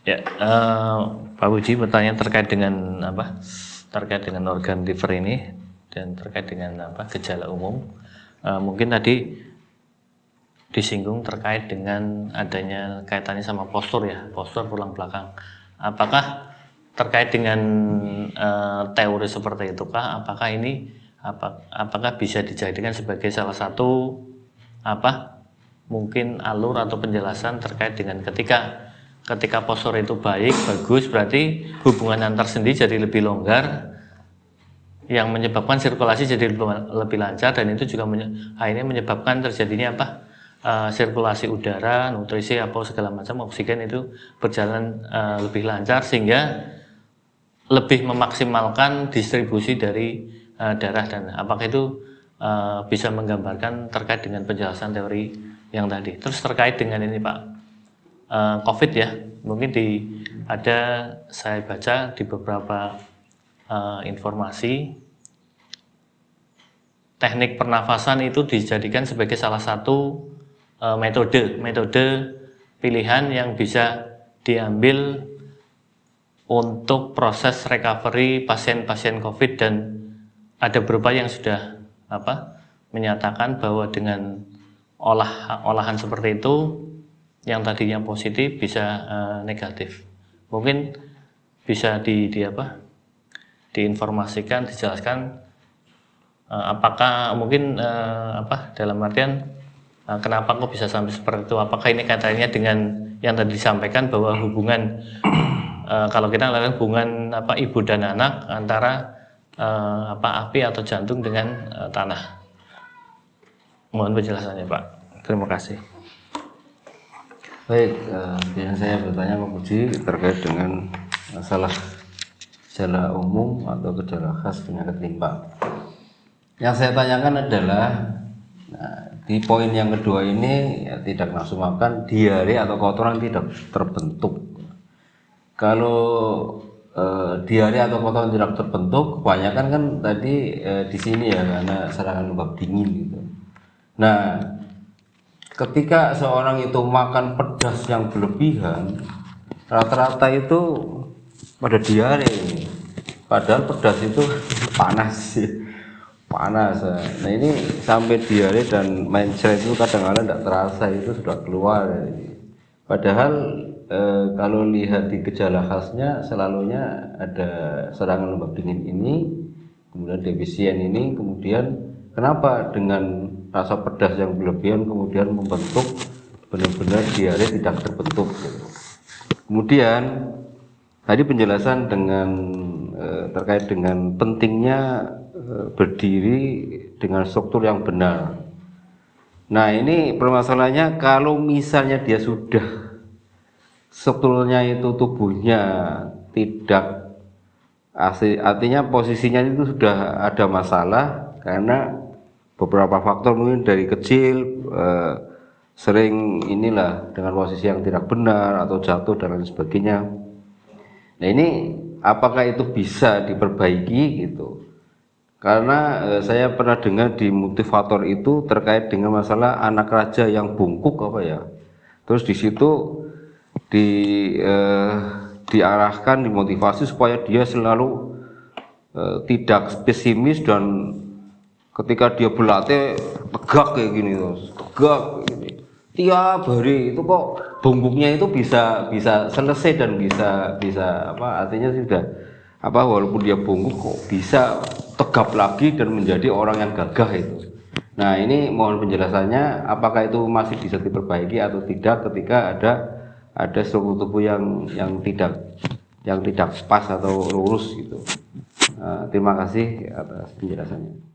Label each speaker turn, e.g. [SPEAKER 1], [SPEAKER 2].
[SPEAKER 1] Ya, Pak Puji bertanya terkait dengan apa? Terkait dengan organ liver ini dan terkait dengan apa? Gejala umum. Mungkin tadi disinggung terkait dengan adanya kaitannya sama postur ya, postur tulang belakang. Apakah terkait dengan teori seperti itukah? Apakah ini apakah bisa dijadikan sebagai salah satu apa? Mungkin alur atau penjelasan terkait dengan ketika postur itu baik, bagus, berarti hubungan antar sendi jadi lebih longgar, yang menyebabkan sirkulasi jadi lebih lancar, dan itu juga akhirnya menyebabkan terjadinya apa? Sirkulasi udara, nutrisi, apa segala macam, oksigen itu berjalan lebih lancar sehingga lebih memaksimalkan distribusi dari darah. Dan apakah itu bisa menggambarkan terkait dengan penjelasan teori yang tadi. Terus terkait dengan ini Pak, COVID ya, mungkin saya baca di beberapa informasi, teknik pernafasan itu dijadikan sebagai salah satu metode pilihan yang bisa diambil untuk proses recovery pasien-pasien COVID, dan ada beberapa yang sudah menyatakan bahwa dengan olahan seperti itu yang tadinya positif bisa negatif. Mungkin bisa diinformasikan, dijelaskan apakah mungkin dalam artian kenapa kok bisa sampai seperti itu? Apakah ini kaitannya dengan yang tadi disampaikan bahwa hubungan kalau kita lihat hubungan ibu dan anak antara api atau jantung dengan tanah? Mohon penjelasannya Pak. Terima kasih.
[SPEAKER 2] Baik, yang saya bertanya Pak Puji terkait dengan masalah gejala umum atau gejala khas penyakit limpa. Yang saya tanyakan adalah di poin yang kedua ini ya, tidak nafsu makan, diare atau kotoran tidak terbentuk. Kalau diare atau kotoran tidak terbentuk, kebanyakan kan tadi di sini ya karena serangan lembab dingin gitu. Nah, ketika seorang itu makan pedas yang berlebihan, rata-rata itu pada diare. Padahal pedas itu panas. Nah ini sampai diare dan mencret itu kadang-kadang tidak terasa itu sudah keluar. Padahal kalau lihat di gejala khasnya selalunya ada serangan lembab dingin ini, kemudian defisien ini, kemudian kenapa dengan rasa pedas yang berlebihan kemudian membentuk benar-benar diare tidak terbentuk. Kemudian tadi penjelasan dengan terkait dengan pentingnya berdiri dengan struktur yang benar. Nah ini permasalahannya kalau misalnya dia sudah strukturnya itu tubuhnya tidak artinya posisinya itu sudah ada masalah karena beberapa faktor, mungkin dari kecil sering inilah dengan posisi yang tidak benar atau jatuh dan lain sebagainya. Nah ini apakah itu bisa diperbaiki gitu? Karena saya pernah dengar di motivator itu terkait dengan masalah anak raja yang bungkuk terus di situ diarahkan, dimotivasi supaya dia selalu tidak pesimis, dan ketika dia berlatih tegak kayak gini tiap hari itu kok bungkuknya itu bisa selesai dan bisa artinya sudah walaupun dia bungkuk kok bisa tegap lagi dan menjadi orang yang gagah itu. Nah ini mohon penjelasannya, apakah itu masih bisa diperbaiki atau tidak ketika ada struktur tubuh yang tidak pas atau lurus gitu. Terima kasih atas penjelasannya.